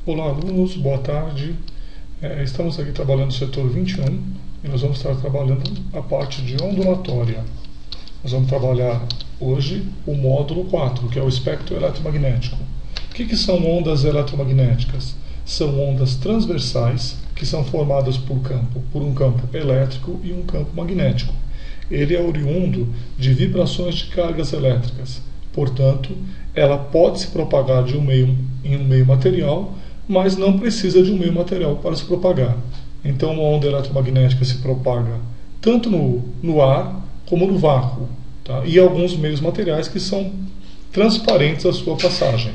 Olá, alunos, boa tarde. Estamos aqui trabalhando no setor 21 e nós vamos estar trabalhando a parte de ondulatória. Nós vamos trabalhar hoje o módulo 4, que é o espectro eletromagnético. O que são ondas eletromagnéticas? São ondas transversais que são formadas por um campo elétrico e um campo magnético. Ele é oriundo de vibrações de cargas elétricas. Portanto, ela pode se propagar em um meio material, mas não precisa de um meio material para se propagar. Então, uma onda eletromagnética se propaga tanto no ar como no vácuo, tá? E alguns meios materiais que são transparentes à sua passagem.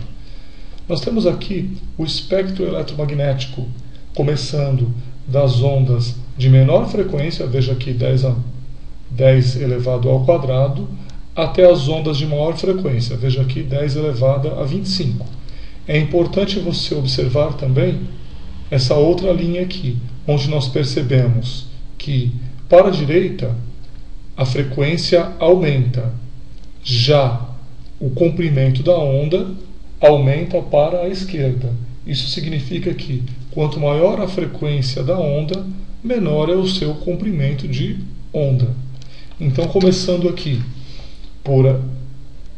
Nós temos aqui o espectro eletromagnético, começando das ondas de menor frequência, veja aqui 10 elevado ao quadrado, até as ondas de maior frequência, veja aqui 10 elevado a 25. É importante você observar também essa outra linha aqui, onde nós percebemos que para a direita a frequência aumenta, já o comprimento da onda aumenta para a esquerda. Isso significa que quanto maior a frequência da onda, menor é o seu comprimento de onda. Então, começando aqui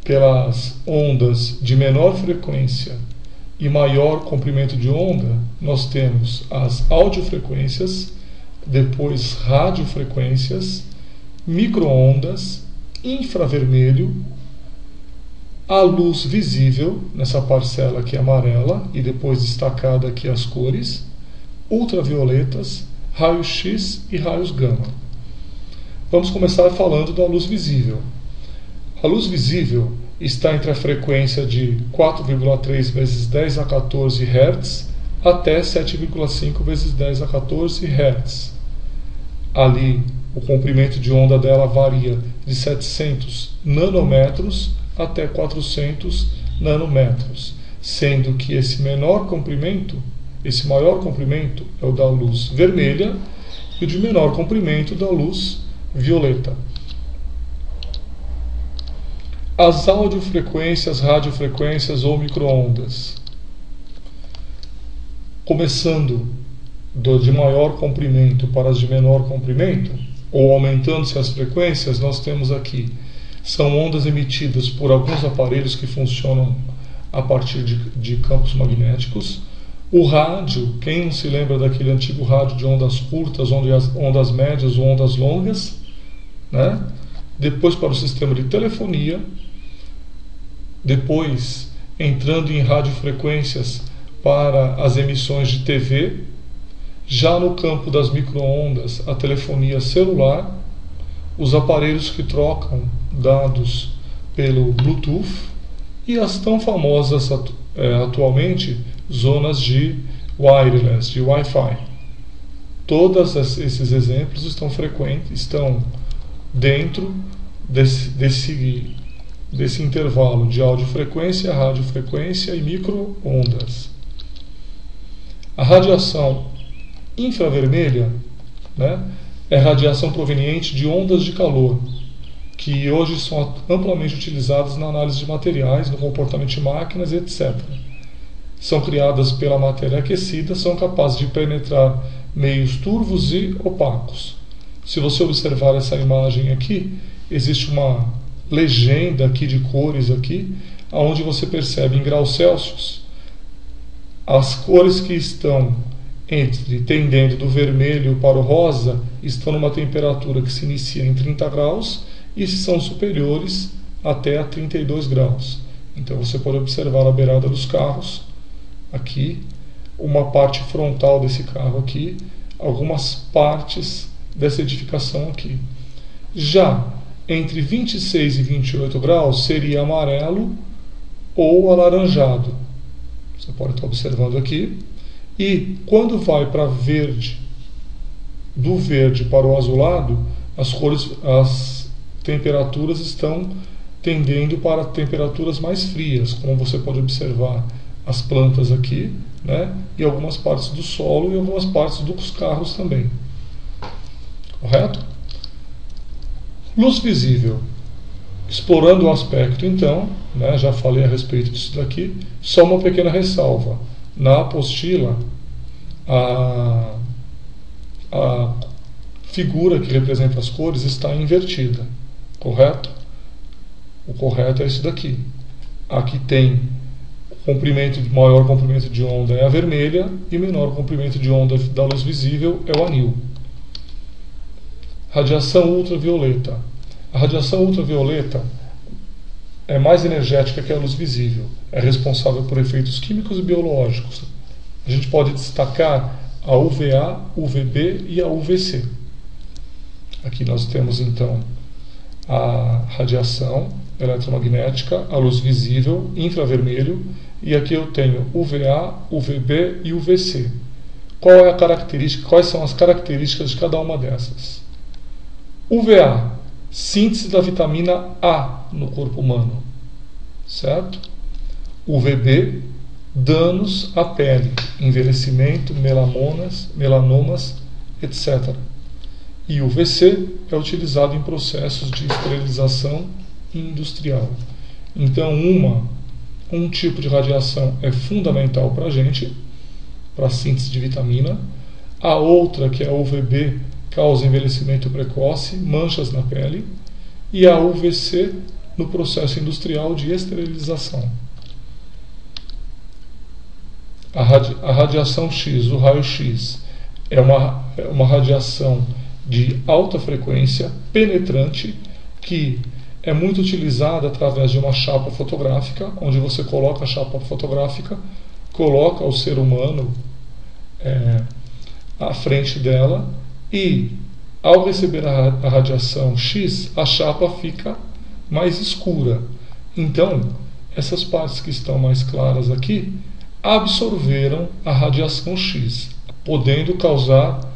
pelas ondas de menor frequência e maior comprimento de onda, nós temos as audiofrequências, depois radiofrequências, microondas, infravermelho, a luz visível, nessa parcela aqui amarela, e depois destacada aqui as cores, ultravioletas, raio-x e raios gama. Vamos começar falando da luz visível. A luz visível está entre a frequência de 4,3 vezes 10 a 14 Hz até 7,5 vezes 10 a 14 Hz. Ali, o comprimento de onda dela varia de 700 nanômetros até 400 nanômetros, sendo que esse maior comprimento é o da luz vermelha e o de menor comprimento da luz violeta. As audiofrequências, radiofrequências ou microondas. Começando de maior comprimento para as de menor comprimento, ou aumentando-se as frequências, nós temos aqui, são ondas emitidas por alguns aparelhos que funcionam a partir de campos magnéticos. O rádio, quem não se lembra daquele antigo rádio de ondas curtas, ondas médias ou ondas longas, né? Depois para o sistema de telefonia, depois entrando em radiofrequências para as emissões de TV, já no campo das microondas, a telefonia celular, os aparelhos que trocam dados pelo Bluetooth e as tão famosas atualmente zonas de wireless, de Wi-Fi. Todos esses exemplos estão dentro desse intervalo de audiofrequência, radiofrequência e microondas. A radiação infravermelha, né, é radiação proveniente de ondas de calor, que hoje são amplamente utilizadas na análise de materiais, no comportamento de máquinas, etc. São criadas pela matéria aquecida, são capazes de penetrar meios turvos e opacos. Se você observar essa imagem aqui, existe uma legenda aqui de cores aqui, onde você percebe em graus Celsius as cores que estão tendendo do vermelho para o rosa estão numa temperatura que se inicia em 30 graus e são superiores até a 32 graus. Então você pode observar a beirada dos carros aqui, uma parte frontal desse carro aqui, algumas partes dessa edificação aqui. Já entre 26 e 28 graus seria amarelo ou alaranjado. Você pode estar observando aqui. E quando vai para verde, do verde para o azulado, as temperaturas estão tendendo para temperaturas mais frias, como você pode observar as plantas aqui, né, e algumas partes do solo e algumas partes dos carros também. Correto? Luz visível. Explorando o aspecto, então, né, já falei a respeito disso daqui, só uma pequena ressalva. Na apostila, a figura que representa as cores está invertida, correto? O correto é isso daqui. Aqui tem maior comprimento de onda é a vermelha e menor comprimento de onda da luz visível é o anil. Radiação ultravioleta. A radiação ultravioleta é mais energética que a luz visível. É responsável por efeitos químicos e biológicos. A gente pode destacar a UVA, UVB e a UVC. Aqui nós temos então a radiação eletromagnética, a luz visível, infravermelho, e aqui eu tenho UVA, UVB e UVC. Quais são as características de cada uma dessas? UVA, síntese da vitamina A no corpo humano, certo? UVB, danos à pele, envelhecimento, melanomas, etc. E o UVC é utilizado em processos de esterilização industrial. Então, um tipo de radiação é fundamental para a gente, para a síntese de vitamina. A outra, que é a UVB, causa envelhecimento precoce, manchas na pele. E a UVC, no processo industrial de esterilização. A radiação X, o raio-X, é uma radiação de alta frequência, penetrante, que é muito utilizada através de uma chapa fotográfica, onde você coloca a chapa fotográfica, coloca o ser humano à frente dela e, ao receber a radiação X, a chapa fica mais escura. Então, essas partes que estão mais claras aqui absorveram a radiação X, podendo causar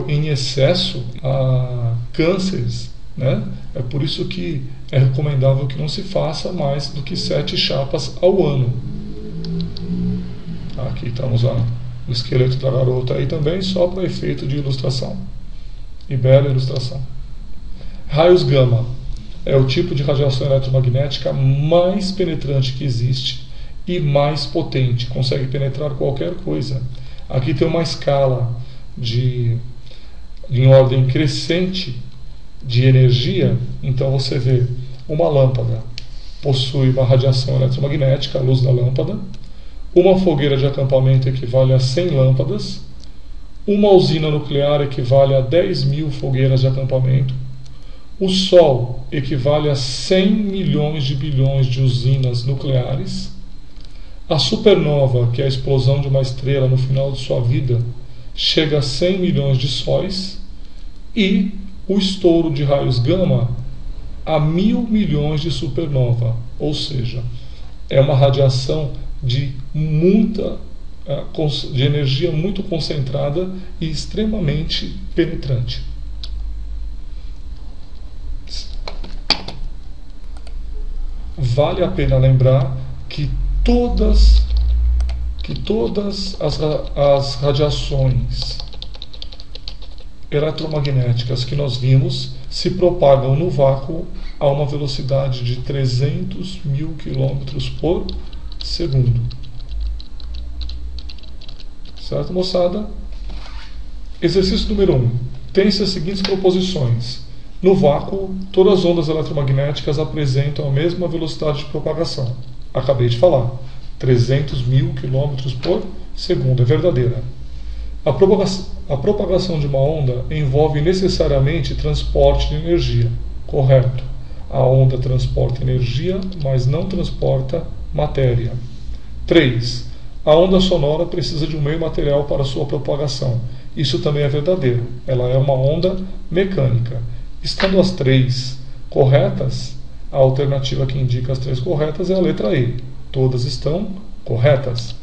em excesso a cânceres, né? É por isso que é recomendável que não se faça mais do que 7 chapas ao ano. Aqui estamos o esqueleto da garota aí também, só para efeito de ilustração. E bela ilustração. Raios gama é o tipo de radiação eletromagnética mais penetrante que existe e mais potente, consegue penetrar qualquer coisa. Aqui tem uma escala em ordem crescente de energia. Então você vê, uma lâmpada possui uma radiação eletromagnética, a luz da lâmpada. Uma fogueira de acampamento equivale a 100 lâmpadas. Uma usina nuclear equivale a 10.000 fogueiras de acampamento. O Sol equivale a 100 milhões de bilhões de usinas nucleares. A supernova, que é a explosão de uma estrela no final de sua vida, chega a 100 milhões de sóis. E o estouro de raios gama a 1.000 milhões de supernova. Ou seja, é uma radiação de energia muito concentrada e extremamente penetrante. Vale a pena lembrar que todas as radiações eletromagnéticas que nós vimos se propagam no vácuo a uma velocidade de 300.000 km por segundo. Certo, moçada? Exercício número 1. Tem-se as seguintes proposições. No vácuo, todas as ondas eletromagnéticas apresentam a mesma velocidade de propagação. Acabei de falar. 300.000 km por segundo. É verdadeira. A propagação de uma onda envolve necessariamente transporte de energia. Correto. A onda transporta energia, mas não transporta matéria. 3. A onda sonora precisa de um meio material para sua propagação. Isso também é verdadeiro. Ela é uma onda mecânica. Estando as 3 corretas, a alternativa que indica as 3 corretas é a letra E. Todas estão corretas.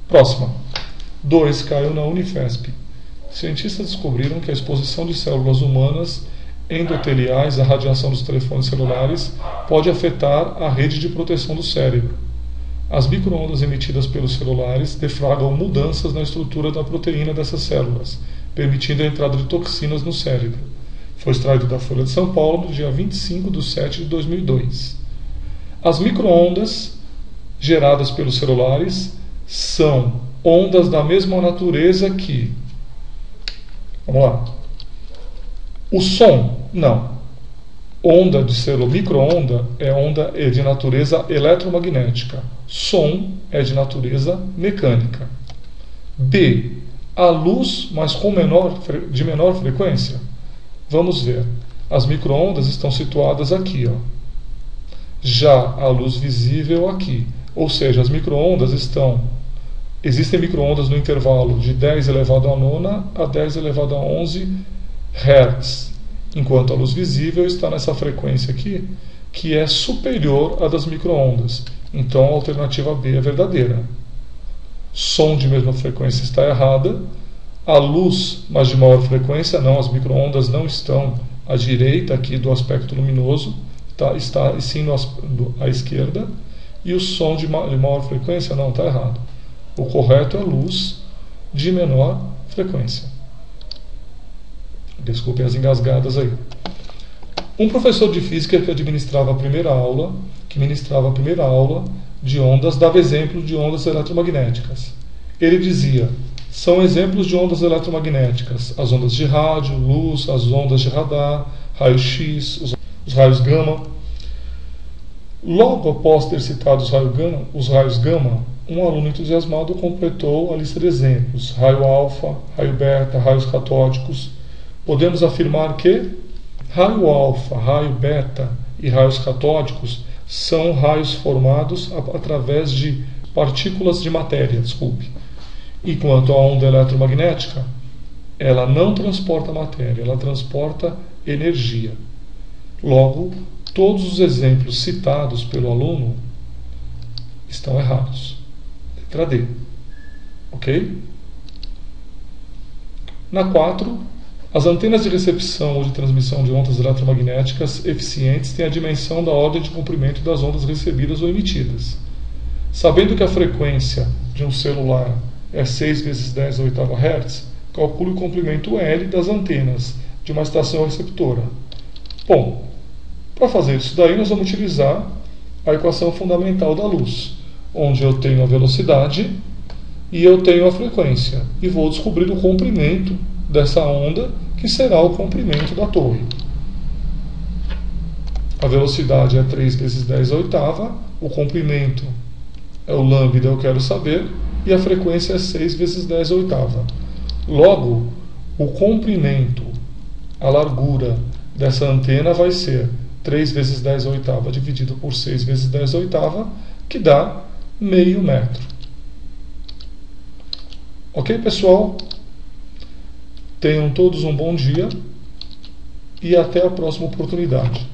Próxima. 2. Caiu na Unifesp. Cientistas descobriram que a exposição de células humanas endoteliais à radiação dos telefones celulares pode afetar a rede de proteção do cérebro. As microondas emitidas pelos celulares deflagram mudanças na estrutura da proteína dessas células, permitindo a entrada de toxinas no cérebro. Foi extraído da Folha de São Paulo no dia 25/7/2002. As microondas geradas pelos celulares são ondas da mesma natureza que... Vamos lá. O som, não. Onda de celular, micro-onda é de natureza eletromagnética. Som é de natureza mecânica. B. A luz, mas de menor frequência. Vamos ver. As micro-ondas estão situadas aqui, ó. Já a luz visível aqui. Ou seja, as micro-ondas estão... Existem micro-ondas no intervalo de 10 elevado a 9 a 10 elevado a 11 Hz, enquanto a luz visível está nessa frequência aqui, que é superior à das micro-ondas. Então a alternativa B é verdadeira. Som de mesma frequência está errada. A luz, mas de maior frequência, não. As micro-ondas não estão à direita aqui do aspecto luminoso, está sim à esquerda. E o som de maior frequência, não, está errado. O correto é luz de menor frequência. Desculpem as engasgadas aí. Um professor de física que ministrava a primeira aula de ondas, dava exemplo de ondas eletromagnéticas. Ele dizia: são exemplos de ondas eletromagnéticas as ondas de rádio, luz, as ondas de radar, raio-x, os raios gama. Logo após ter citado os raios gama, um aluno entusiasmado completou a lista de exemplos: raio alfa, raio beta, raios catódicos. Podemos afirmar que raio alfa, raio beta e raios catódicos são raios formados através de partículas de matéria, enquanto a onda eletromagnética, ela não transporta matéria, ela transporta energia. Logo, todos os exemplos citados pelo aluno estão errados. Letra D. Ok? Na 4, as antenas de recepção ou de transmissão de ondas eletromagnéticas eficientes têm a dimensão da ordem de comprimento das ondas recebidas ou emitidas. Sabendo que a frequência de um celular é 6 vezes 10 a oitava Hz, calcule o comprimento L das antenas de uma estação receptora. Bom, para fazer isso daí, nós vamos utilizar a equação fundamental da luz, onde eu tenho a velocidade e eu tenho a frequência, e vou descobrir o comprimento dessa onda, que será o comprimento da torre. A velocidade é 3 vezes 10 a oitava, o comprimento é o lambda, eu quero saber, e a frequência é 6 vezes 10 a oitava. Logo, o comprimento, a largura dessa antena vai ser 3 vezes 10 a oitava dividido por 6 vezes 10 a oitava, que dá meio metro. Ok, pessoal? Tenham todos um bom dia e até a próxima oportunidade.